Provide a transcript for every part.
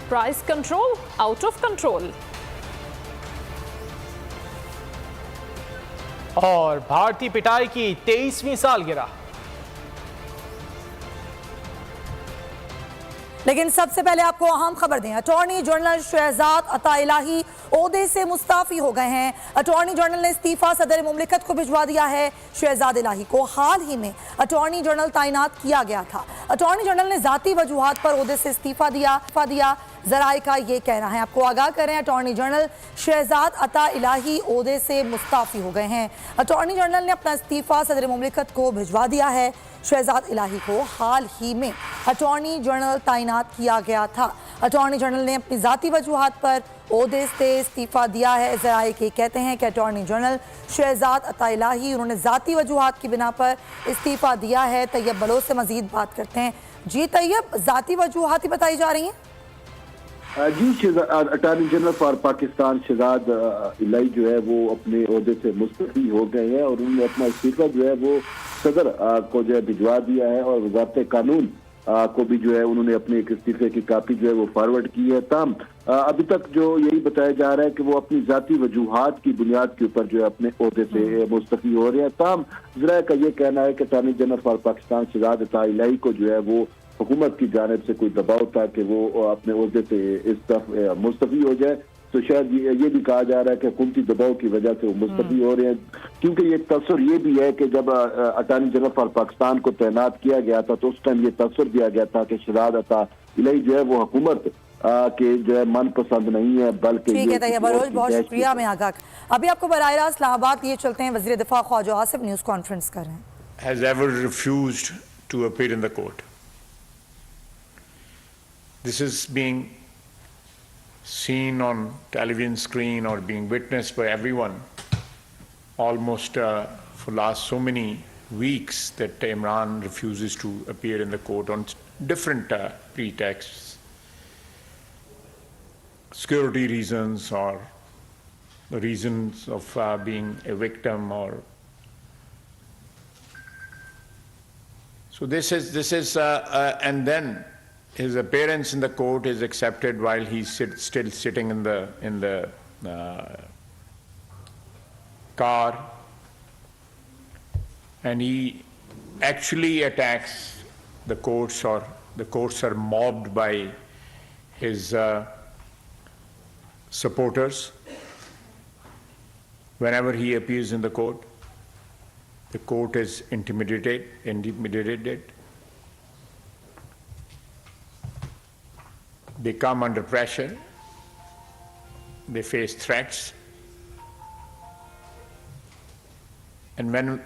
Price control out of control. और भारतीय पिटाई की 23वीं सालगिरह। लेकिन सबसे पहले आपको अहम खबर दें, अटॉर्नी जनरल शहजाद अता इलाही ओहदे से मुस्ताफी हो गए हैं। अटॉर्नी जनरल ने इस्तीफा सदर मुमलिकत को भिजवा दिया है। शहजाद इलाही को हाल ही में अटॉर्नी जनरल तैनात किया गया था। अटॉर्नी जनरल ने जाती वजूहात पर ओहदे से इस्तीफा दिया। जराए का ये कहना है, आपको आगाह करें, अटॉर्नी जनरल शहजाद अता इलाही ओहदे से मुस्ताफी हो गए हैं। अटॉर्नी जनरल ने अपना इस्तीफा सदर मुमलिकत को भिजवा दिया है। शहजाद इलाही को हाल ही में अटॉर्नी जनरल तैनात किया गया था। अटॉर्नी जनरल ने अपनी ज़ाती वजूहात पर ओहदे से इस्तीफा दिया है। ज़राए के कहते हैं कि अटॉर्नी जनरल शहजाद अता इलाही उन्होंने ज़ाती वजूहात की बिना पर इस्तीफा दिया है। तैयब बलोच से मजीद बात करते हैं। जी तैयब, ज़ाती वजूहात ही बताई जा रही हैं? जी, attorney general for Pakistan Shahzad Elahi जो है वो अपने ओहदे से मुस्तफी हो गए हैं और उन्होंने अपना इस्तीफा जो है वो सदर को जो है भिजवा दिया है और वजारत कानून को भी जो है उन्होंने अपने एक इस्तीफे की कापी जो है वो फॉरवर्ड की है। ताम अभी तक जो यही बताया जा रहा है कि वो अपनी जाती वजूहात की बुनियाद के ऊपर जो है अपने ओहदे से मुस्तफी हो रहे हैं। ताम जरा का ये कहना है कि attorney general for Pakistan Shahzad Ata Elahi को जो है वो हुकूमत की जानिब से कोई दबाव था कि वो अपने ओहदे से मुस्तफी हो जाए, तो शायद ये भी कहा जा रहा है कि हुकूमती दबाव की वजह से वो मुस्तफी हो रहे हैं। क्योंकि ये तस्वर ये भी है कि जब अटॉर्नी जनरल फॉर पाकिस्तान को तैनात किया गया था तो उस टाइम ये तस्वर दिया गया था कि शहजाद अता इलाही जो है वो हुकूमत के जो है मनपसंद नहीं है, बल्कि ठीक है तैयब बलोच, बहुत शुक्रिया। मैं आगाह अभी आपको बराह रास्त इस्लामाबाद ये चलते हैं। वज़ीर दिफा ख्वाजा आसिफ न्यूज़ कॉन्फ्रेंस कर रहे हैं। Has ever refused to appear in the court. This is being seen on television screen or being witnessed by everyone almost for last so many weeks that Imran refuses to appear in the court on different pretexts, security reasons or the reasons of being a victim or so this is and then his appearance in the court is accepted while he's still sitting in the car, and he actually attacks the courts, or the courts are mobbed by his supporters. Whenever he appears in the court is intimidated. They come under pressure, they face threats, and when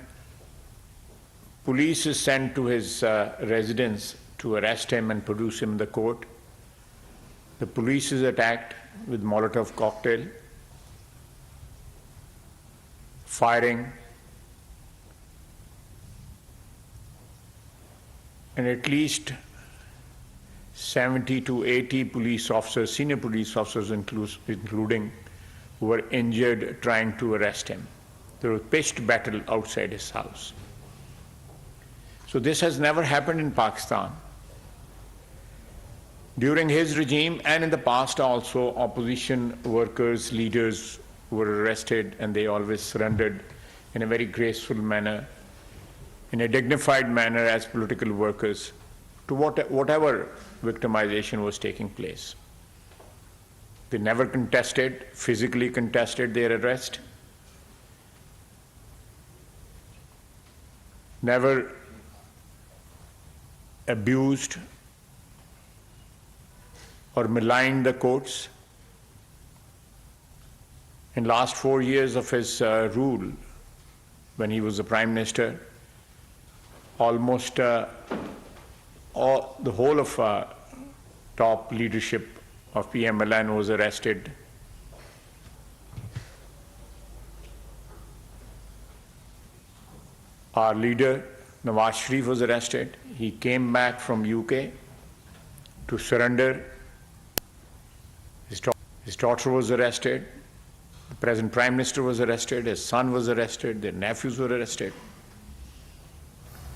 police is sent to his residence to arrest him and produce him in the court, the police is attacked with Molotov cocktail, firing, and at least 70 to 80 police officers, senior police officers including, who were injured trying to arrest him. There was pitched battle outside his house. So this has never happened in Pakistan. During his regime and in the past also, opposition workers, leaders were arrested, and they always surrendered in a very graceful manner, in a dignified manner as political workers to whatever victimization was taking place. They never physically contested their arrest, never abused or maligned the courts. In last 4 years of his rule, when he was the Prime Minister, almost the whole of top leadership of PMLN was arrested. Our leader, Nawaz Sharif, was arrested. He came back from UK to surrender. His daughter was arrested. The present Prime Minister was arrested. His son was arrested. Their nephews were arrested.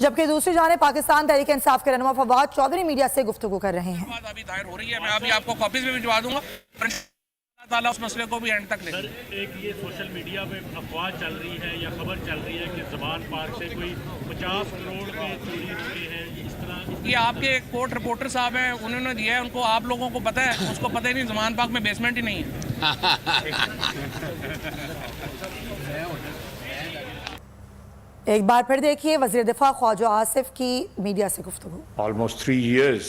जबकि दूसरी जानिब पाकिस्तान तहरीक इंसाफ के रहनुमा Fawad Chaudhary media से गुफ्तगू कर रहे हैं। अभी दायर हो रही है, मैं अभी आपको कॉपीज में भिजवा दूंगा, ताला उस मसले को भी एंड तक ले। सर, एक ये सोशल मीडिया पे अफवाह चल रही है या खबर चल रही है कि ज़मान पार्क से कोई 50 करोड़ के चोरी रुके हैं, इस तरह। ये आपके कोर्ट रिपोर्टर साहब हैं, उन्होंने दिया है, उनको आप लोगों को पता है, उसको पता ही नहीं ज़मान पार्क में बेसमेंट ही नहीं है। एक बार फिर देखिए वज़ीर दिफा ख्वाजा आसिफ की मीडिया से गुफ्तगू। Almost 3 years,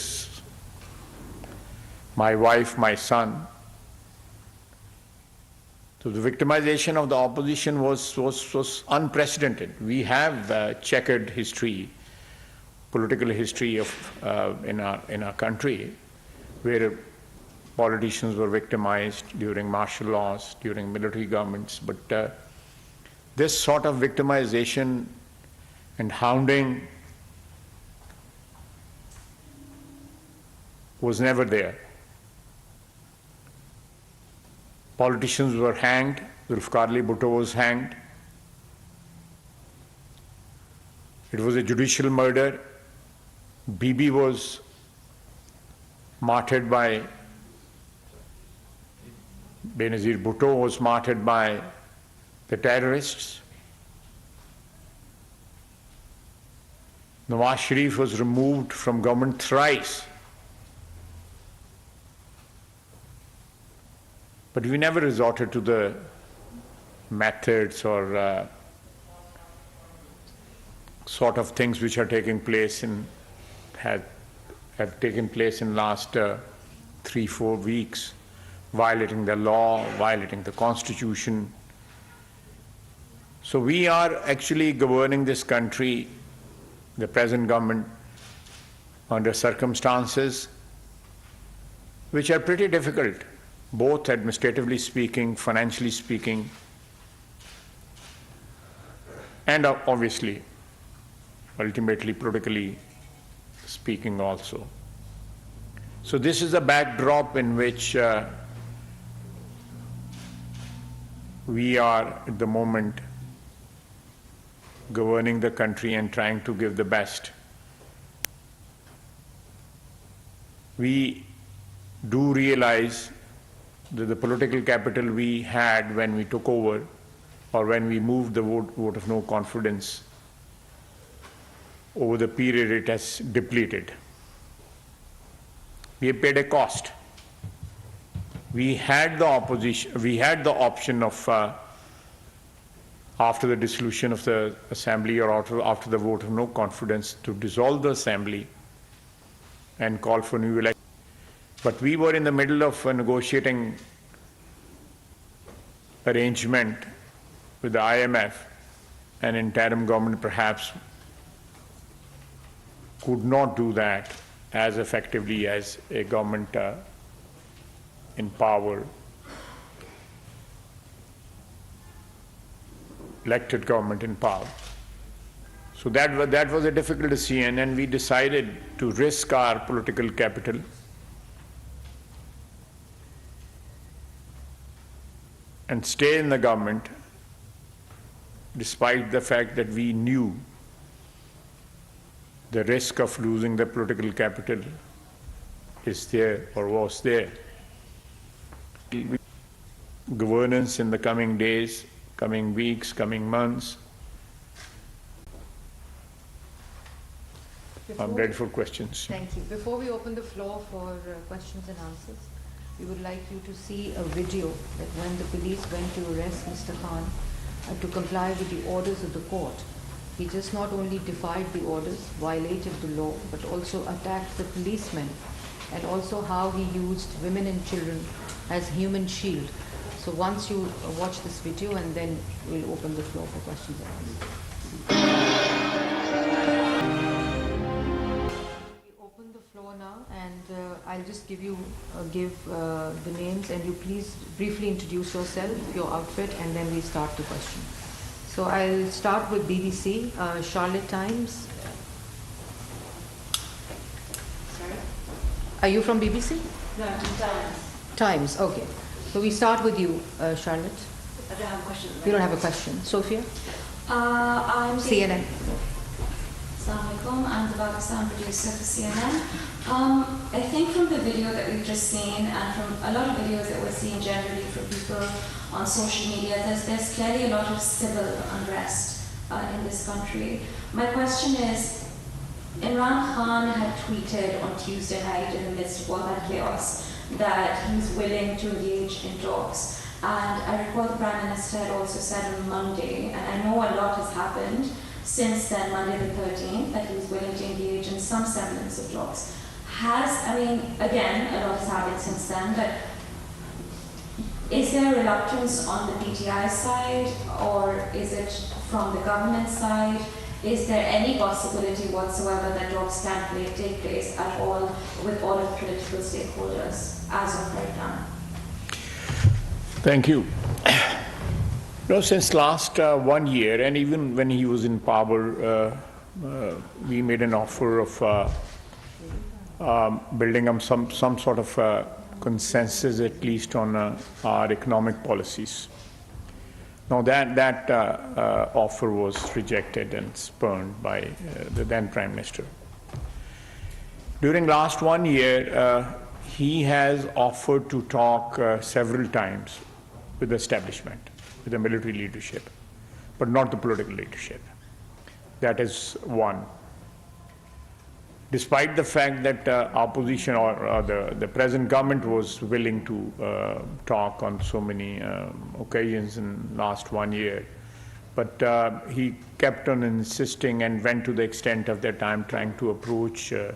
my wife, my son. So the victimization of the opposition was unprecedented. We have checkered history, political history of in our country, where politicians were victimized during martial laws, during military governments. But this sort of victimization and hounding was never there. Politicians were hanged. Zulfikar Ali Bhutto was hanged. It was a judicial murder. Bibi was martyred by Benazir Bhutto was martyred by the terrorists. Nawaz Sharif was removed from government thrice. But we never resorted to the methods or sort of things which are taking place have taken place in last 3-4 weeks, violating the law, violating the constitution. So we are actually governing this country, the present government, under circumstances which are pretty difficult, both administratively speaking, financially speaking, and obviously, ultimately, politically speaking also. So this is the backdrop in which we are at the moment governing the country and trying to give the best. We do realize that the political capital we had when we took over, or when we moved the vote of no confidence, over the period it has depleted. We have paid a cost. We had the option of, after the dissolution of the assembly or after the vote of no confidence, to dissolve the assembly and call for new elections. But we were in the middle of a negotiating arrangement with the IMF, and interim government perhaps could not do that as effectively as a government in power, elected government in power. So that was a difficult decision, and we decided to risk our political capital and stay in the government, despite the fact that we knew the risk of losing the political capital is there or was there. Governance in the coming days, coming weeks, coming months. I'm ready for questions. Thank you. Before we open the floor for questions and answers, we would like you to see a video that when the police went to arrest Mr. Khan to comply with the orders of the court, he just not only defied the orders, violated the law, but also attacked the policemen, and also how he used women and children as human shield. So once you watch this video, and then we'll open the floor for questions and answers. Now, and I'll just give the names, and you please briefly introduce yourself, your outfit, and then we start the question. So I'll start with BBC, Charlotte Times. Sorry? Are you from BBC? No, Times. Times, okay. So we start with you, Charlotte. I don't have a question. You don't have a question. Sophia? I'm CNN. Assalamu alaikum. I'm the Pakistan producer for CNN. I think from the video that we've just seen and from a lot of videos that we're seeing generally from people on social media, there's clearly a lot of civil unrest in this country. My question is, Imran Khan had tweeted on Tuesday night in the midst of all that chaos that he's willing to engage in talks. And I recall the Prime Minister had also said on Monday, and I know a lot has happened since then, Monday the 13th, that he was willing to engage in some semblance of talks. Again, a lot has happened since then, but is there reluctance on the PTI side, or is it from the government side? Is there any possibility whatsoever that talks can take place at all with all of the political stakeholders as of right now? Thank you. Since last 1 year, and even when he was in power, we made an offer of building up some sort of consensus, at least on our economic policies. Now that offer was rejected and spurned by the then Prime Minister. During last 1 year, he has offered to talk several times with the establishment, with the military leadership, but not the political leadership. That is one. Despite the fact that opposition or the present government was willing to talk on so many occasions in last 1 year, but he kept on insisting and went to the extent of their time trying to approach the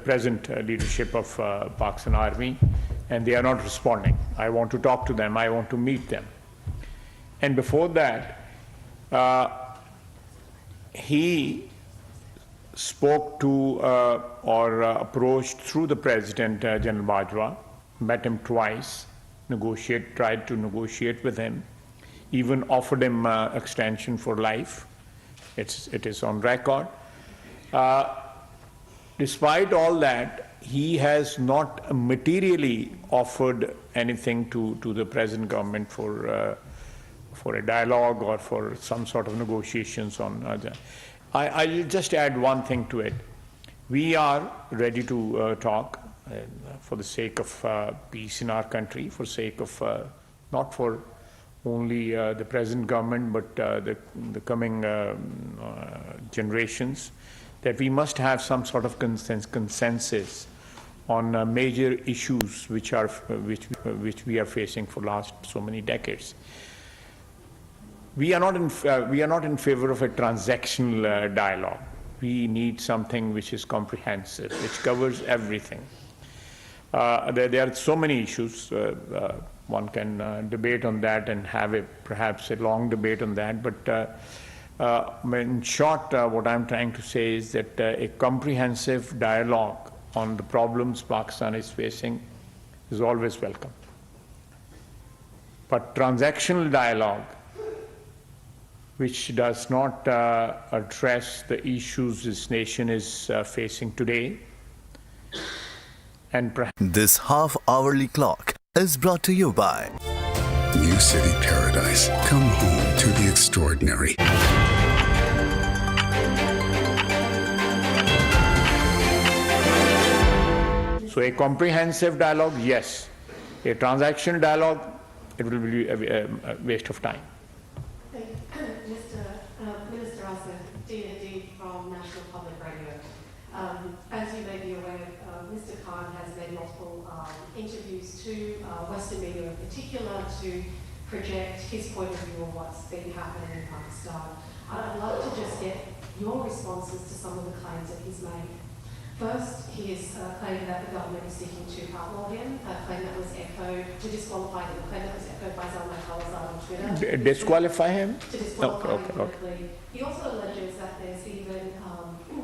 present leadership of Pakistan Army, and they are not responding. I want to talk to them, I want to meet them. And before that, he spoke to or approached through the President, General Bajwa, met him twice, tried to negotiate with him, even offered him extension for life. It is on record. Despite all that, he has not materially offered anything to the present government for a dialogue or for some sort of negotiations on that. I'll just add one thing to it. We are ready to talk for the sake of peace in our country, for sake of not for only the present government, but the coming generations, that we must have some sort of consensus on major issues which we are facing for last so many decades. We are not in favor of a transactional dialogue. We need something which is comprehensive, which covers everything. There are so many issues. One can debate on that and have perhaps a long debate on that. But in short, what I'm trying to say is that a comprehensive dialogue on the problems Pakistan is facing is always welcome. But transactional dialogue, which does not address the issues this nation is facing today, and this half-hourly clock is brought to you by New City Paradise. Come home to the extraordinary. So a comprehensive dialogue, yes. A transactional dialogue, it will be a waste of time. Minister Jalsa, Dean Hadid from National Public Radio. As you may be aware, Mr. Khan has made multiple interviews to Western media in particular to project his point of view on what's been happening in Pakistan. I'd love to just get your responses to some of the claims that he's made. First, he has claimed that the government is seeking to outlaw him, a claim that was echoed, to disqualify him, a claim that was echoed by Zalmay Khalilzad on Twitter. Disqualify him? To disqualify him politically. He also alleges that there's even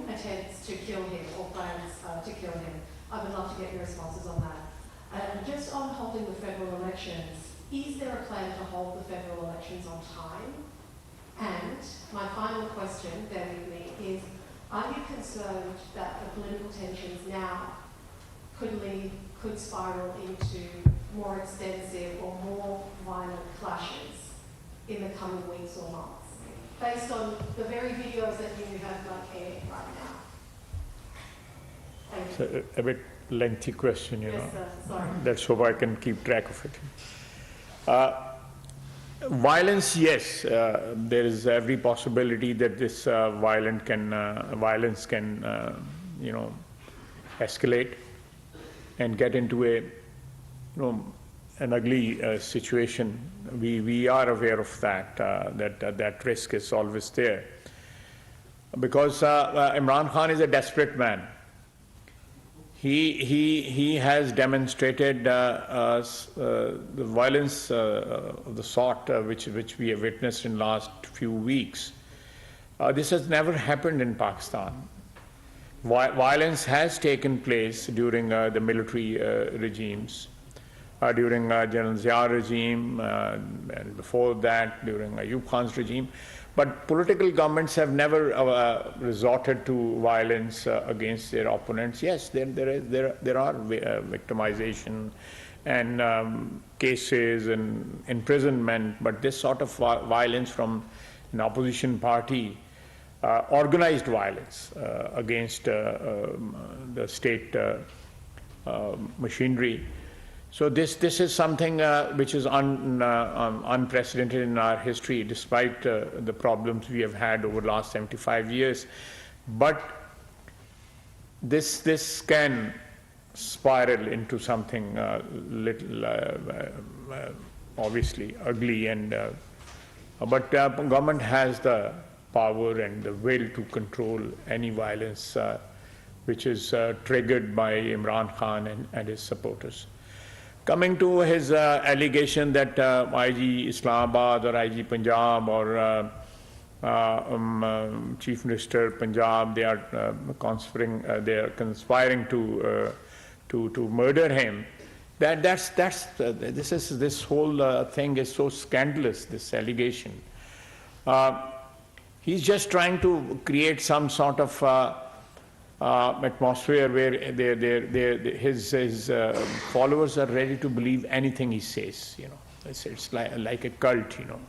attempts to kill him or plans to kill him. I would love to get your responses on that. And just on holding the federal elections, is there a plan to hold the federal elections on time? And my final question, bear with me, is are you concerned that the political tensions now could spiral into more extensive or more violent clashes in the coming weeks or months? based on the very videos that you have aired right now? Thank you. It's a bit lengthy question, you know. Yes, sir. Sorry. Let's hope I can keep track of it. Violence, yes, there is every possibility that this violence can, you know, escalate and get into a, you know, an ugly situation. We are aware of that. That risk is always there, because Imran Khan is a desperate man. He has demonstrated the violence of the sort which we have witnessed in the last few weeks. This has never happened in Pakistan. Violence has taken place during the military regimes, during General Zia regime, and before that during Ayub Khan's regime. But political governments have never resorted to violence against their opponents. Yes, there are victimization and cases and imprisonment, but this sort of violence from an opposition party, organized violence against the state machinery. So this is something which is unprecedented in our history, despite the problems we have had over the last 75 years. But this can spiral into something little, obviously ugly, and but government has the power and the will to control any violence which is triggered by Imran Khan and his supporters. Coming to his allegation that IG Islamabad or IG Punjab or Chief Minister Punjab, they are conspiring to murder him. This whole thing is so scandalous. This allegation. He's just trying to create some sort of atmosphere where his followers are ready to believe anything he says. You know, it's like a cult. You know,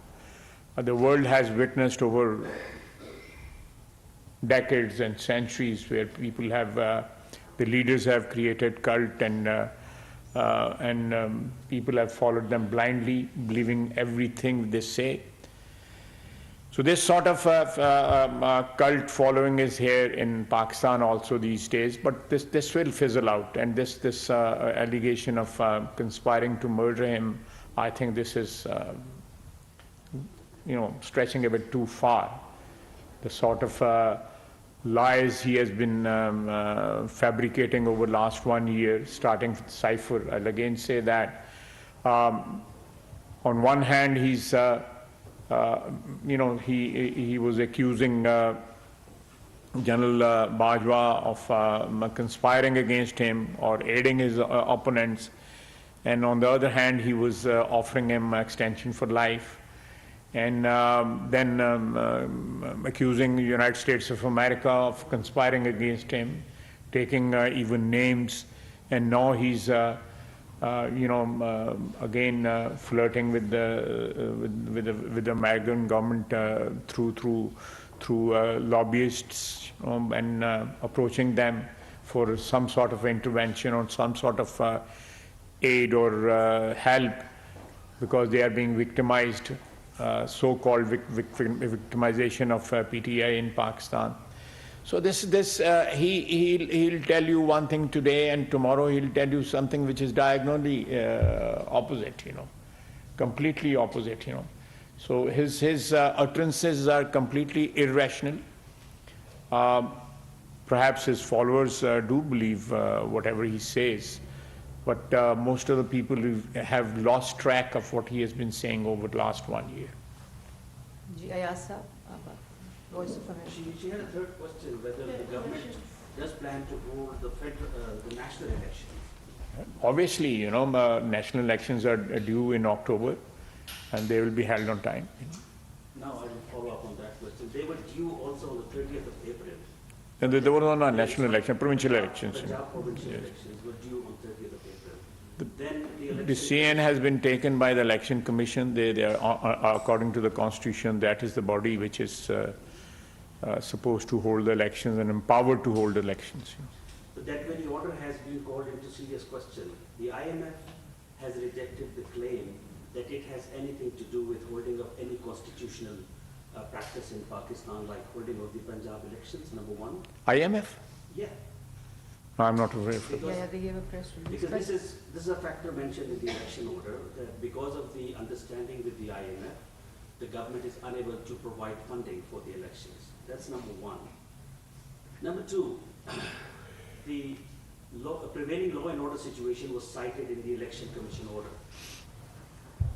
the world has witnessed over decades and centuries where people have, the leaders have created cult, and people have followed them blindly, believing everything they say. So this sort of cult following is here in Pakistan also these days, but this will fizzle out, and this allegation of conspiring to murder him, I think this is you know, stretching a bit too far. The sort of lies he has been fabricating over the last 1 year, starting with Cypher. I'll again say that on one hand he's you know, he was accusing General Bajwa of conspiring against him or aiding his opponents, and on the other hand he was offering him extension for life, and then accusing the United States of America of conspiring against him, taking even names, and now he's you know, again flirting with the American government through lobbyists, and approaching them for some sort of intervention or some sort of aid or help, because they are being victimized, so-called victimization of PTI in Pakistan. So he'll tell you one thing today, and tomorrow he'll tell you something which is diagonally opposite, you know, completely opposite, you know. So his utterances are completely irrational. Perhaps his followers do believe whatever he says, but most of the people have lost track of what he has been saying over the last 1 year. Voice of America. She had a third question, whether the government does plan to hold the national election. Obviously, you know, national elections are due in October, and they will be held on time. Now I will follow up on that question. They were due also on the 30th of April. And there were no national elections, provincial elections. Punjab provincial elections were due on 30th of April. then the election... decision has been taken by the Election Commission. They are, according to the Constitution, that is the body which is supposed to hold the elections and empowered to hold elections. But that very order has been called into serious question. The IMF has rejected the claim that it has anything to do with holding of any constitutional practice in Pakistan, like holding of the Punjab elections, number one. IMF? Yeah. I'm not aware of it. Yeah, they gave a press release. Because this is a factor mentioned in the election order, that because of the understanding with the IMF, the government is unable to provide funding for the elections. That's number one. Number two, the prevailing law and order situation was cited in the Election Commission order.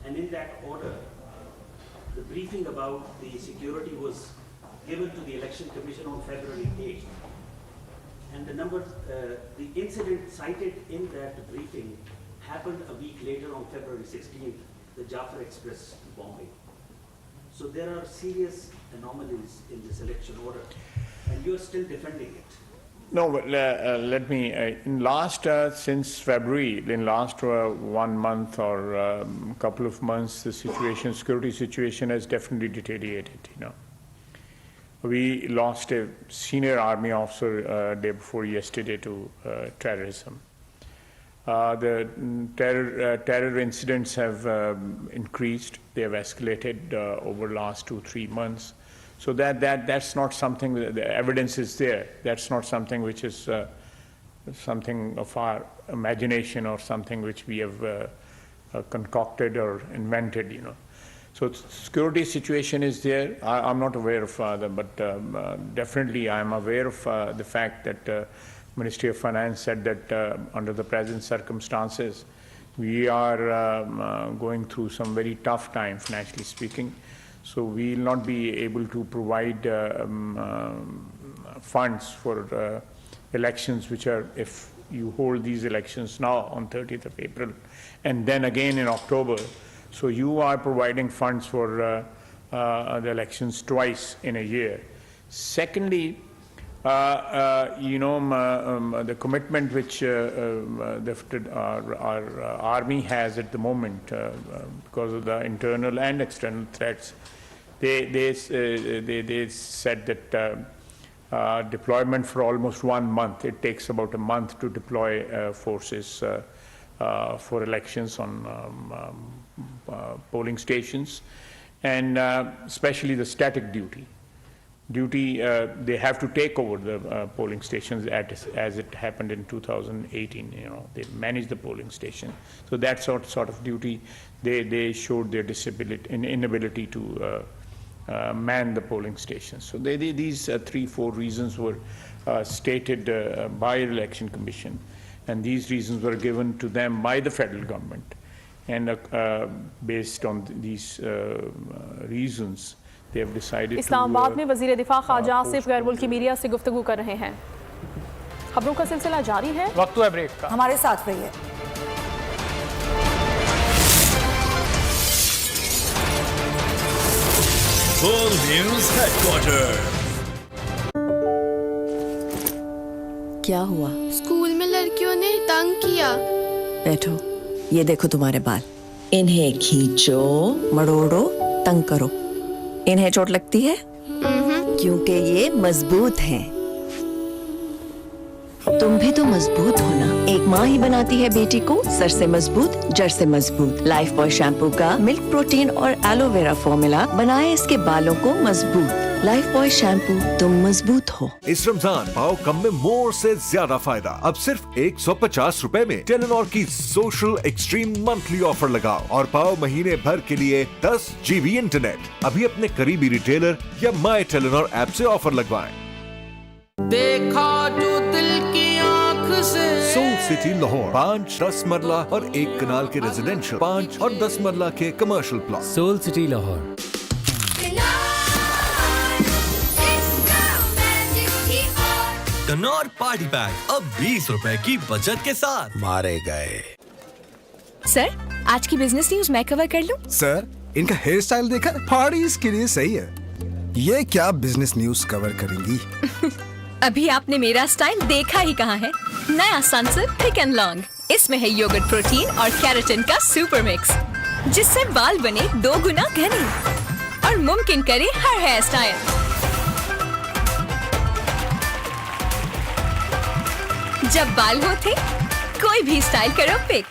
And in that order, the briefing about the security was given to the Election Commission on February 8th. And the incident cited in that briefing happened a week later on February 16th, the Jaffa Express bombing. So there are serious anomalies in this election order, and you're still defending it. No, but let me, since February, in last 1 month or couple of months, the security situation has definitely deteriorated, We lost a senior army officer day before yesterday to terrorism. The terror incidents have increased. They have escalated over the last 2-3 months. So that's not something, the evidence is there. That's not something which is something of our imagination or something which we have concocted or invented, So security situation is there. I'm not aware of but definitely I'm aware of the fact that Ministry of Finance said that under the present circumstances, we are going through some very tough time, financially speaking. So we will not be able to provide funds for elections, which are, if you hold these elections now on 30th of April, and then again in October. So you are providing funds for the elections twice in a year. Secondly, the commitment which our army has at the moment because of the internal and external threats, they said that deployment for almost 1 month. It takes about a month to deploy forces for elections on polling stations, and especially the static duty. They have to take over the polling stations as it happened in 2018. They manage the polling station. So that sort of duty, they showed their inability to man the polling stations. So these 3-4 reasons were stated by the Election Commission, and these reasons were given to them by the federal government. And based on these reasons, they have decided Islamabad में वज़ीर दिफा ख़ाजा आसिफ गैर मुल्की media से गुफ्तगू कर रहे हैं। खबरों का सिलसिला जारी है। वक्त है ब्रेक का। हमारे साथ रहिए। BOL News Headquarter। क्या हुआ? स्कूल में लड़कियों ने तंग किया। बैठो, ये देखो तुम्हारे बाल। इन्हें खींचो, मरोड़ो, तंग करो। इन्हें चोट लगती है? क्योंकि ये मजबूत हैं। तुम भी तो मजबूत हो ना। एक माँ ही बनाती है बेटी को सर से मजबूत, जड़ से मजबूत। लाइफ बॉय शैम्पू का मिल्क प्रोटीन और एलोवेरा फॉर्मूला बनाए इसके बालों को मजबूत। लाइफ बॉय शैम्पू, तुम मजबूत हो। इस रमजान पाओ कम में मोर से ज्यादा फायदा। अब सिर्फ 150 रुपए में टेलीनॉर की सोशल एक्सट्रीम मंथली ऑफर लगाओ और पाओ महीने भर के लिए 10 GB इंटरनेट। अभी अपने करीबी रिटेलर या माई टेलीनॉर ऐप से ऑफर लगवाएं। देखा जो दिल की आँख से। सोल सिटी लाहौर 5-10 मरला और 1 कनाल के रेजिडेंशियल, 5 और 10 मरला के commercial plot. Soul city Lahore. कनौर पार्टी पैक अब 20 रुपए की बचत के साथ। मारे गए। सर, आज की बिजनेस न्यूज मैं कवर कर लूं? सर, इनका हेयर स्टाइल देखा? पार्टीज के लिए सही है। ये क्या बिजनेस न्यूज कवर करेंगी? अभी आपने मेरा स्टाइल देखा ही कहाँ है? नया सनसेट थिक एंड लॉन्ग। इसमें है योगर्ट प्रोटीन और केराटिन का सुपर मिक्स, जिससे बाल बने 2 गुना घने और मुमकिन करे हर हेयर स्टाइल। जब बाल हो थे, कोई भी स्टाइल करो पिक।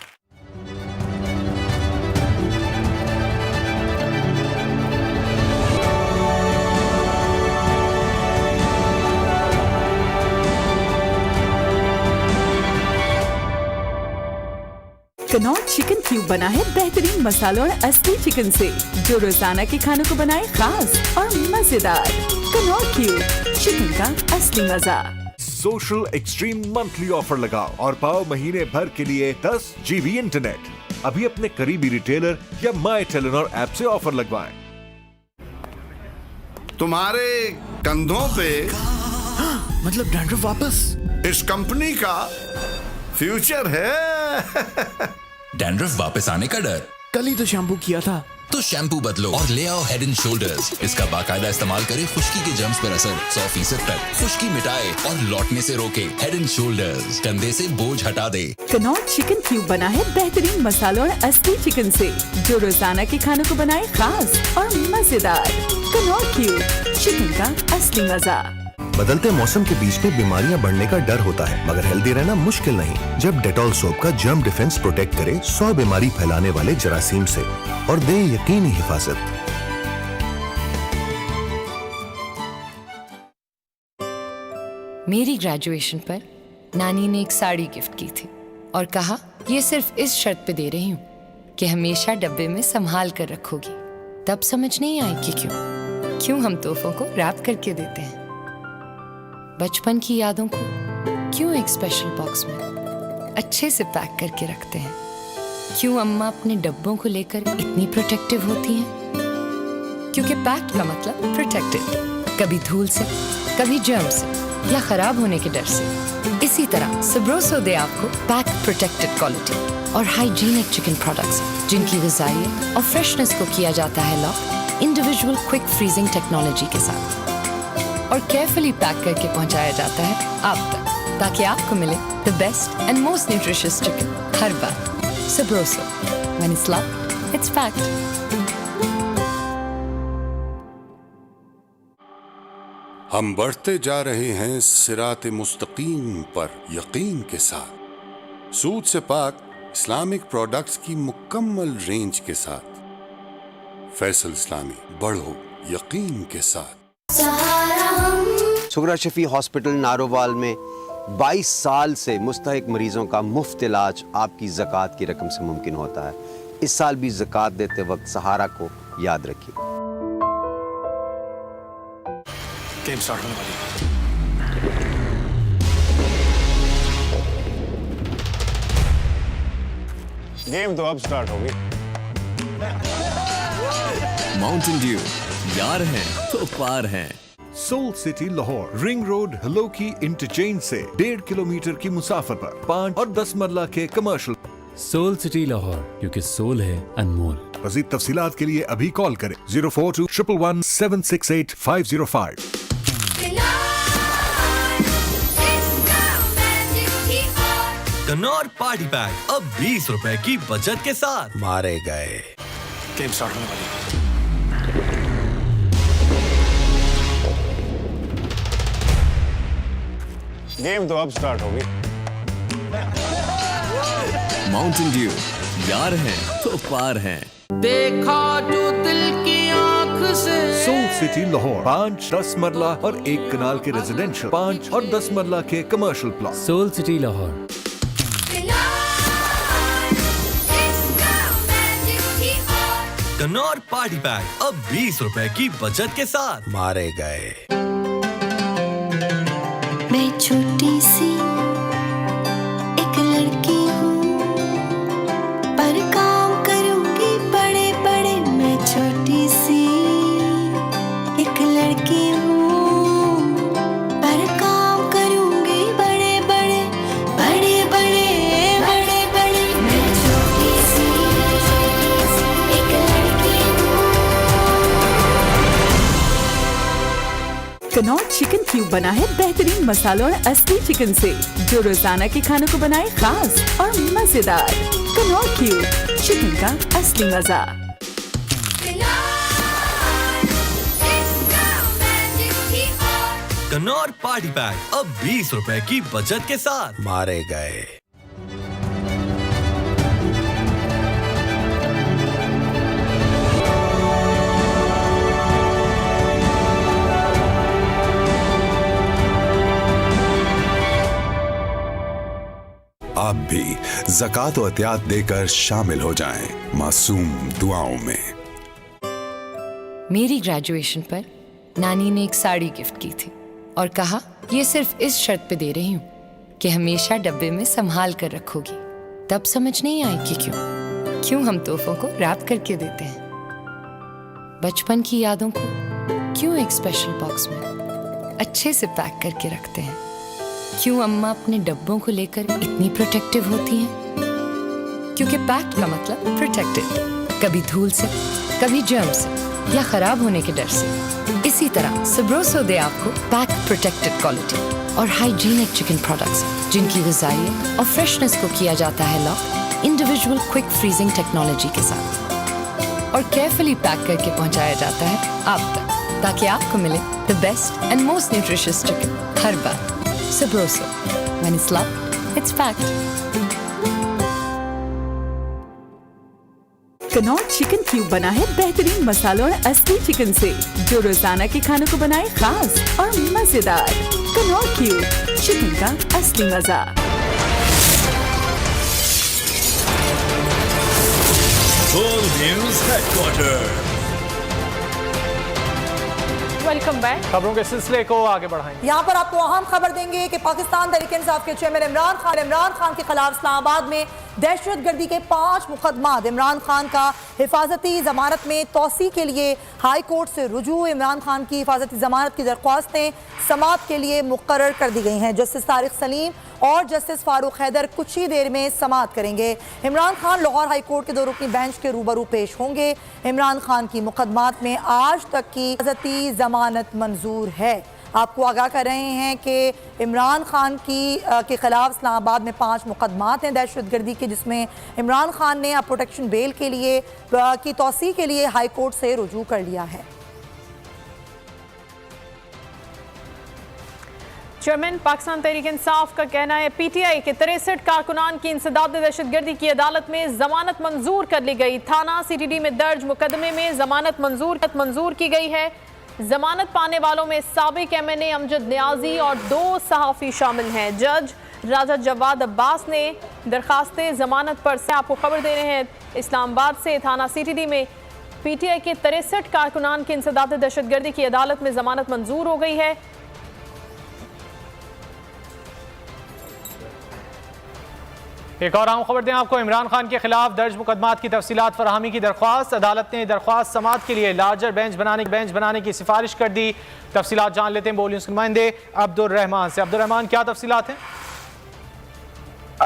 कनौज चिकन क्यूब बना है बेहतरीन मसालों और असली चिकन से, जो रोजाना के खानों को बनाए खास और मजेदार। कनौज क्यूब, चिकन का असली मजा। सोशल एक्सट्रीम मंथली ऑफर लगाओ और पाओ महीने भर के लिए 10 GB इंटरनेट। अभी अपने करीबी रिटेलर या माय टेलीनॉर ऐप से ऑफर लगवाएं। तुम्हारे कंधों पे मतलब डैंड्रफ वापस? इस कंपनी का फ्यूचर है। डैंड्रफ वापस आने का डर? कल ही तो शैम्पू किया था। तो शैम्पू बदलो और ले आओ हेड एंड शोल्डर्स। इसका बाकायदा इस्तेमाल करें खुश्की के जर्म्स पर असर 100% तक, खुश्की मिटाए और लौटने से रोके। हेड एंड शोल्डर्स, कंधे से बोझ हटा दे। कनौज चिकन क्यूब बना है बेहतरीन मसालों और असली चिकन से, जो रोजाना के खानों को बनाए खास और मजेदार। कनौज क्यूब, चिकन का असली मजा। बदलते मौसम के बीच में बीमारियां बढ़ने का डर होता है, मगर हेल्दी रहना मुश्किल नहीं जब डेटॉल सोप का जर्म डिफेंस प्रोटेक्ट करे 100 बीमारी फैलाने वाले जरासीम से और दे यकीनी हिफाजत। मेरी ग्रेजुएशन पर नानी ने एक साड़ी गिफ्ट की थी और कहा, ये सिर्फ इस शर्त पे दे रही हूँ कि हमेशा डब्बे में संभाल कर रखोगी। तब समझ नहीं आई कि क्यों हम तोहफों को रैप करके देते हैं। बचपन की यादों को क्यों एक स्पेशल बॉक्स में अच्छे से पैक करके रखते हैं। क्यों अम्मा अपने डब्बों को लेकर इतनी प्रोटेक्टिव होती हैं? क्योंकि पैक्ड का मतलब प्रोटेक्टेड, कभी धूल से, कभी जर्म से या खराब होने के डर से। इसी तरह सबरोसो दे आपको पैक प्रोटेक्टेड क्वालिटी और हाइजीनिक चिकन प्रोडक्ट्स, जिनकी ग़िज़ाइयत और फ्रेशनेस को किया जाता है lock individual quick freezing technology के साथ और केयरफुली पैक करके पहुंचाया जाता है आप तक, ताकि आपको मिले the best and most nutritious chicken हर बार। सबरोसो, when it's loved, it's packed. हम बढ़ते जा रहे हैं सिरात मुस्तकीम पर यकीन के साथ, सूद से पाक इस्लामिक प्रोडक्ट्स की मुकम्मल रेंज के साथ। फैसल इस्लामी, बढ़ो यकीन के साथ। सुगरा शफी हॉस्पिटल नारोवाल में 22 साल से मुस्तहिक मरीजों का मुफ्त इलाज आपकी ज़कात की रकम से मुमकिन होता है। इस साल भी ज़कात देते वक्त सहारा को याद रखिए। गेम स्टार्ट होने वाली है। गेम तो अब स्टार्ट होगी। माउंटेन ड्यू, यार हैं तो पार हैं। Soul city Lahore, ring road Halloki interchange से 1.5 किलोमीटर की मुसाफर पर 5 और 10 मरला के कमर्शियल। सोल सिटी लाहौर, क्योंकि सोल है अनमोल। मज़ीद तफसीलात के लिए अभी कॉल करें 042-111-768-505। कनौर पार्टी पैक अब 20 रुपए की बचत के साथ। मारे गए। गेम स्टार्ट होने वाली है। गेम तो अब स्टार्ट होगी। माउंटेन ड्यू, यार हैं तो पार हैं। देखा जो दिल की आंख से। सोल सिटी लाहौर, 5, 10 मरला और 1 कनाल के रेजिडेंशियल, 5 और 10 मरला के commercial plot. Soul city Lahore. कनौर पार्टी पैक अब 20 रुपए की बचत के साथ। मारे गए। मैं छोटी सी एक लड़की हूँ, पर काम करूँगी बड़े बड़े। मैं छोटी सी एक लड़की हूँ, पर काम करूँगी बड़े बड़े, बड़े बड़े, बड़े बड़े। मैं छोटी सी एक लड़की हूँ। कनौट चिकन क्यूब बना है बेहतरीन मसालों और असली चिकन से, जो रोजाना के खानों को बनाए खास और मजेदार। कनौट क्यूब, चिकन का असली मजा। कनौट पार्टी पैक अब 20 रुपए की बचत के साथ। मारे गए। आप भी ज़कात और अतियात देकर शामिल हो जाएं मासूम दुआओं में। मेरी ग्रेजुएशन पर नानी ने एक साड़ी गिफ्ट की थी और कहा ये सिर्फ इस शर्त पे दे रही हूँ कि हमेशा डब्बे में संभाल कर रखोगी। तब समझ नहीं आई कि क्यों हम तोहफों को रैप करके देते हैं। बचपन की यादों को क्यों एक स्पेशल बॉक्स में अच्छे से पैक करके रखते हैं। क्यों अम्मा अपने डब्बों को लेकर इतनी प्रोटेक्टिव होती हैं? क्योंकि पैक्ड का मतलब प्रोटेक्टेड, कभी धूल से, कभी जर्म से या खराब होने के डर से। इसी तरह सबरोसो दे आपको पैक प्रोटेक्टेड क्वालिटी और हाइजीनिक चिकन प्रोडक्ट्स, जिनकी ग़िज़ाइयत और फ्रेशनेस को किया जाता है lock individual quick freezing technology के साथ और केयरफुली पैक करके पहुंचाया जाता है आप तक, ताकि आपको मिले the best and most nutritious chicken हर बार। Sabroso. When it's loved, it's packed. कनौट चिकन क्यूब बना है बेहतरीन मसालों और असली चिकन से, जो रोजाना के खानों को बनाए खास और मजेदार। कनौट क्यूब, चिकन का असली मजा। BOL news headquarter. Welcome back. खबरों के सिलसिले को आगे बढ़ाएंगे। यहाँ पर आपको अहम खबर देंगे कि पाकिस्तान तहरीक-ए-इंसाफ के चेयरमैन इमरान खान के खिलाफ इस्लामाबाद में दहशतगर्दी के 5 मुकदमात। इमरान खान का हिफाजती जमानत में तोसी के लिए हाई कोर्ट से रुजू। इमरान खान की हिफाजती जमानत की दरख्वास्तें समाअत के लिए मुकर्रर कर दी गई हैं। जस्टिस तारिक सलीम और जस्टिस फारूक हैदर कुछ ही देर में समाअत करेंगे। इमरान खान लाहौर हाई कोर्ट के 2 रुकनी बेंच के रूबरू पेश होंगे। इमरान खान की मुकदमात में आज तक की हिफाजती जमानत मंजूर है। आपको आगाह कर रहे हैं कि इमरान खान के खिलाफ इस्लामाबाद में 5 मुकदमात हैं दहशतगर्दी के, जिसमें इमरान खान ने अब प्रोटेक्शन बेल के लिए की तौसी के लिए हाई कोर्ट से रुजू कर लिया है। चेयरमैन पाकिस्तान तहरीक इंसाफ का कहना है PTI के 63 कारकुनान की इंसदाद दहशतगर्दी की अदालत में जमानत मंजूर कर ली गई। थाना CTD में दर्ज मुकदमे में जमानत मंजूर की गई है। जमानत पाने वालों में साबिक MNA अमजद न्याजी और 2 सहाफ़ी शामिल हैं। जज राजा जवाद अब्बास ने दरखास्तें जमानत पर से आपको खबर दे रहे हैं इस्लामाबाद से। थाना CTD में PTI के 63 कारकुनान की इंसदाद दहशतगर्दी की अदालत में जमानत मंजूर हो गई है। एक और अहम खबर दें आपको, इमरान खान के खिलाफ दर्ज मुकदमात की तफसीलात फराहमी की दरख्वास्त। अदालत ने दरख्वास्त समाअत के लिए लार्जर बेंच बनाने की सिफारिश कर दी। तफसीलात जान लेते हैं BOL न्यूज़ के नुमाइंदे अब्दुर्रहमान से। अब्दुर्रहमान, क्या तफसीलात हैं?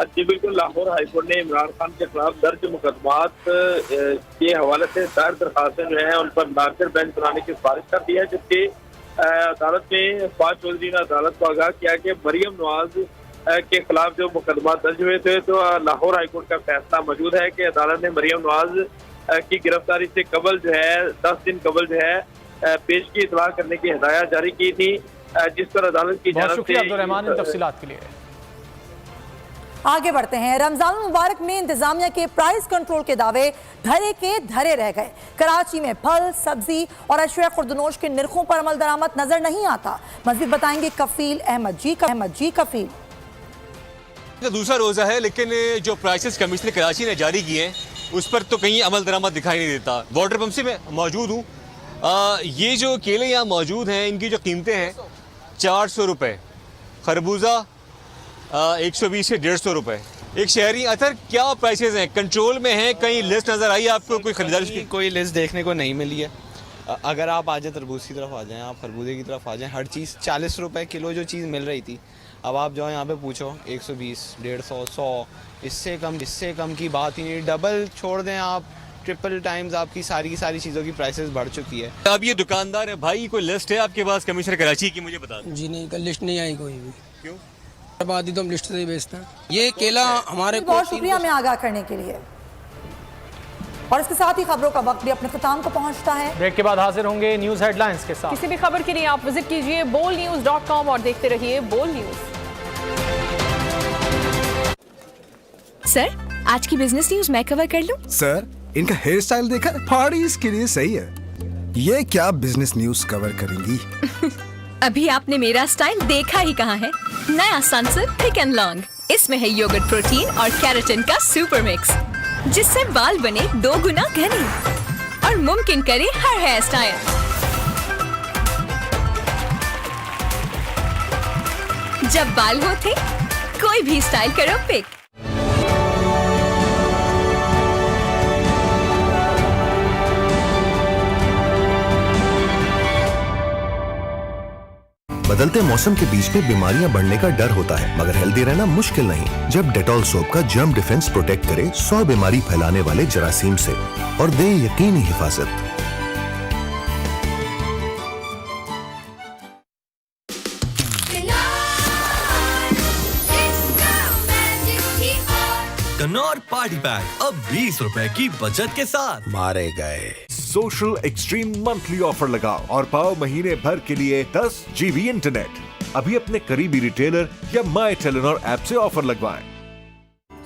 जी बिल्कुल, लाहौर हाईकोर्ट ने इमरान खान के खिलाफ दर्ज मुकदमात के हवाले से दायर दरखास्तें जो है उन पर लार्जर बेंच बनाने की सिफारिश कर दी है, जबकि अदालत ने 5 वज़ीर अदालत को आगाह किया कि मरियम नवाज के खिलाफ जो मुकदमा दर्ज हुए थे, तो लाहौर हाईकोर्ट का फैसला मौजूद है कि अदालत ने मरियम नवाज की गिरफ्तारी से कबल जो है 10 दिन कबल जो है पेश की इतला करने की हिदायत जारी की थी, जिस पर अदालत की बहुत शुक्रिया अब्दुर्रहमान तफसीलात के लिए। आगे बढ़ते हैं। रमजान मुबारक में इंतजामिया के प्राइस कंट्रोल के दावे धरे के धरे रह गए। कराची में फल, सब्जी और अशया खुर्दनोश के निर्खों पर अमल दरामद नजर नहीं आता। मज़ीद बताएंगे कफील अहमद जी। कफील, दूसरा रोज़ा है, लेकिन जो प्राइसेस कमिश्नर कराची ने जारी किए हैं उस पर तो कहीं अमल दरामद दिखाई नहीं देता। वाटर पंप से मैं मौजूद हूँ। ये जो केले यहाँ मौजूद हैं, इनकी जो कीमतें हैं 400 रुपये, खरबूजा 120 से 150 रुपये। एक शहरी अतर क्या प्राइसेस हैं, कंट्रोल में हैं? कहीं लिस्ट नज़र आई आपको? कोई खरीदारी की कोई लिस्ट देखने को नहीं मिली है। अगर आप आ जाए तरबूज की तरफ आ जाएँ, आप खरबूजे की तरफ आ जाएँ, हर चीज़ 40 रुपये किलो जो चीज़ मिल रही थी, अब आप जाओ यहाँ पे पूछो 120, 150, 100, इससे कम की बात ही नहीं। डबल छोड़ दें आप, ट्रिपल टाइम्स आपकी सारी की सारी चीज़ों की प्राइसेस बढ़ चुकी है। अब ये दुकानदार है भाई, कोई लिस्ट है आपके पास कमिश्नर कराची की, मुझे बता दें। जी नहीं, कल लिस्ट नहीं आई कोई भी। क्यों? आबादी तो हम लिस्ट से ही बेचते हैं। ये केला हमारे बहुत शुक्रिया हमें आगाह करने के लिए। और इसके साथ ही खबरों का वक्त भी अपने ख़त्म को पहुंचता है। ब्रेक के बाद हाजिर होंगे न्यूज हेडलाइंस के साथ। किसी भी खबर के लिए आप विजिट कीजिए bolnews.com और देखते रहिए बोल न्यूज। सर, आज की बिजनेस न्यूज मैं कवर कर लूं? सर, इनका हेयर स्टाइल देखा, पार्टीज के लिए सही है। ये क्या बिजनेस न्यूज कवर करेंगी? अभी आपने मेरा स्टाइल देखा ही कहाँ है। नया सनसिल्क थिक एंड लॉन्ग, इसमें है योगर्ट प्रोटीन और केराटिन का सुपर मिक्स, जिससे बाल बने 2 गुना घने और मुमकिन करे हर हेयर स्टाइल। जब बाल हो थे, कोई भी स्टाइल करो पिक। बदलते मौसम के बीच में बीमारियां बढ़ने का डर होता है, मगर हेल्दी रहना मुश्किल नहीं जब डेटॉल सोप का जर्म डिफेंस प्रोटेक्ट करे 100 बीमारी फैलाने वाले जरासीम से और दे यकीनी हिफाजत। कनौर पार्टी पैक अब 20 रुपए की बचत के साथ। मारे गए। सोशल एक्सट्रीम मंथली ऑफर लगाओ और पाओ महीने भर के लिए 10 GB इंटरनेट। अभी अपने करीबी रिटेलर या माई टेलीनॉर ऐप से ऑफर लगवाएं।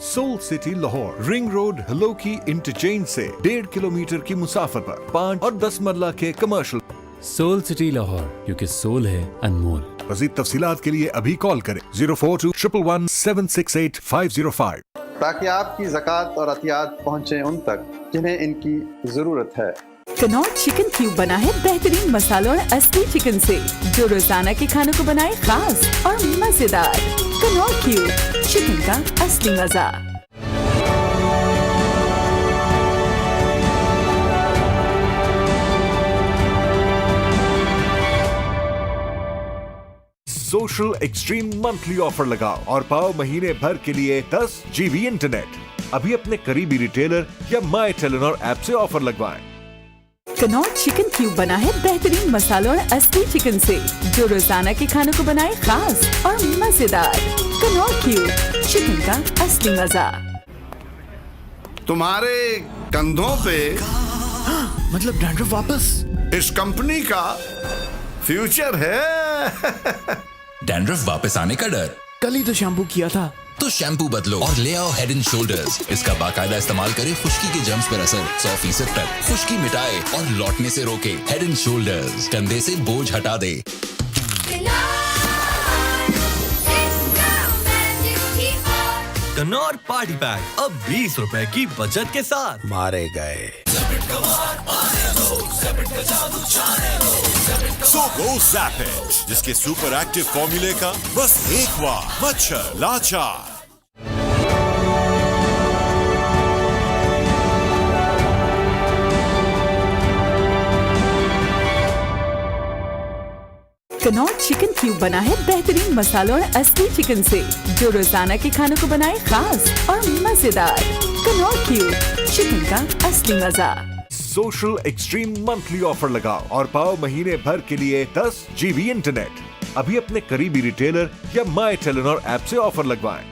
Soul city Lahore ring road Halloki interchange से 1.5 किलोमीटर की मुसाफर पर 5 और 10 मरला के कमर्शियल। सोल सिटी लाहौर, क्योंकि सोल है अनमोल। मज़ीद तफसीलात के लिए अभी कॉल करें 042 768 505 ताकि आपकी ज़कात और अतियात पहुँचे उन तक जिन्हें इनकी ज़रूरत है। कनौर चिकन क्यूब बना है बेहतरीन मसालों और असली चिकन से, जो रोजाना के खानों को बनाए खास और मजेदार। कनौर क्यूब, चिकन का असली मजा। सोशल एक्सट्रीम मंथली ऑफर लगाओ और पाओ महीने भर के लिए 10 GB इंटरनेट। अभी अपने करीबी रिटेलर या माई टेलीनॉर ऐप से ऑफर लगवाएं। कनौर चिकन क्यूब बना है बेहतरीन मसालों और असली चिकन से, जो रोजाना के खानों को बनाए खास और मजेदार। कनौर क्यूब, चिकन का असली मजा। तुम्हारे कंधों पे मतलब डैंड्रफ वापस? इस कंपनी का फ्यूचर है। डैंड्रफ वापस आने का डर? कल ही तो शैम्पू किया था। तो शैम्पू बदलो और ले आओ हेड एंड शोल्डर्स। इसका बाकायदा इस्तेमाल करे खुश्की के जम्स पर असर 100% तक, खुश्की मिटाए और लौटने से रोके। हेड एंड शोल्डर्स, कंधे से बोझ हटा दे। कनौर पार्टी पैक अब 20 रुपए की बचत के साथ। मारे गए। गो सैपिड, जिसके सुपर एक्टिव फॉर्मूले का बस एक वार मच्छर लाचार। कनौर चिकन क्यूब बना है बेहतरीन मसालों और असली चिकन से, जो रोजाना के खानों को बनाए खास और मजेदार। कनौर क्यूब, चिकन का असली मजा। सोशल एक्सट्रीम मंथली ऑफर लगाओ और पाओ महीने भर के लिए 10 GB इंटरनेट। अभी अपने करीबी रिटेलर या माई टेलीनॉर ऐप से ऑफर लगवाएं।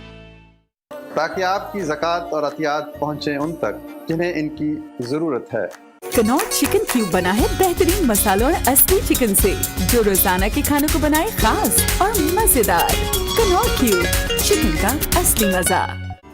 ताकि आपकी ज़कात और अतियात पहुँचे उन तक जिन्हें इनकी ज़रूरत है। कनौर चिकन क्यूब बना है बेहतरीन मसालों और असली चिकन से, जो रोजाना के खानों को बनाए खास और मजेदार। कनौर क्यूब, चिकन का असली मजा।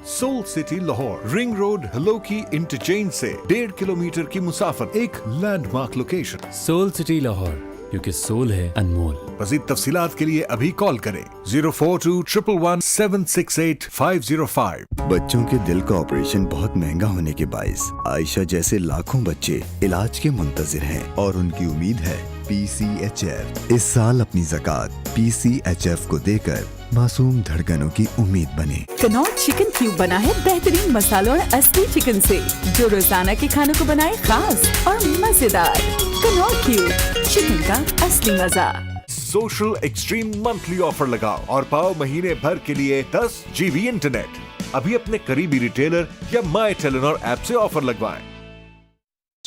Soul city Lahore ring road Halloki interchange से 1.5 किलोमीटर की मुसाफर, एक landmark location. Soul city Lahore, क्योंकि सोल है अनमोल। मज़ीद तफसीलात के लिए अभी कॉल करें 042 768 505। बच्चों के दिल का ऑपरेशन बहुत महंगा होने के बायस आयशा जैसे लाखों बच्चे इलाज के मुंतजिर हैं और उनकी उम्मीद है PCHF इस साल अपनी ज़कात PCHF को देकर मासूम धड़कनों की उम्मीद बने। कनौर चिकन क्यूब बना है बेहतरीन मसालों और असली चिकन से, जो रोजाना के खानों को बनाए खास और मजेदार। कनौर क्यूब, चिकन का असली मजा। सोशल एक्सट्रीम मंथली ऑफर लगाओ और पाओ महीने भर के लिए 10 GB इंटरनेट। अभी अपने करीबी रिटेलर या माई टेलीनॉर ऐप से ऑफर लगवाएं।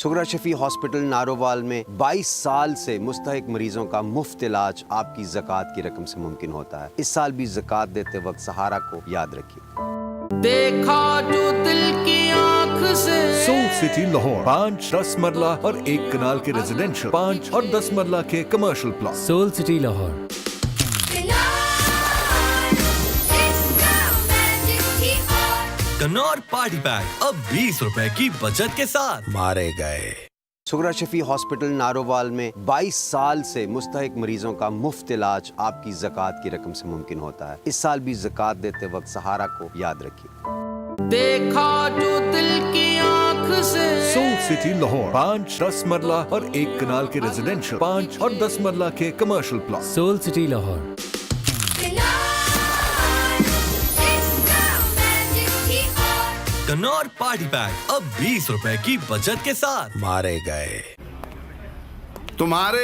सुगरा शफी हॉस्पिटल नारोवाल में 22 साल से मुस्तहिक मरीजों का मुफ्त इलाज आपकी ज़कात की रकम से मुमकिन होता है। इस साल भी ज़कात देते वक्त सहारा को याद रखिए। देखा जो दिल की आंख से। सोल सिटी लाहौर 5 10 मरला और 1 कनाल के रेजिडेंशियल, 5 और 10 मरला के commercial plot. Soul city Lahore. कनौर पार्टी पैक अब 20 रुपए की बचत के साथ मारे गए। सुगरा शफी हॉस्पिटल नारोवाल में 22 साल से मुस्तहिक मरीजों का मुफ्त इलाज आपकी ज़कात की रकम से मुमकिन होता है। इस साल भी ज़कात देते वक्त सहारा को याद रखिए। देखा जो दिल की आंख से। सोल सिटी लाहौर 5 10 मरला और 1 कनाल के रेजिडेंशियल, 5 और 10 मरला के commercial plot. Soul city Lahore. कनौर पार्टी पैक अब 20 रुपए की बचत के साथ मारे गए। तुम्हारे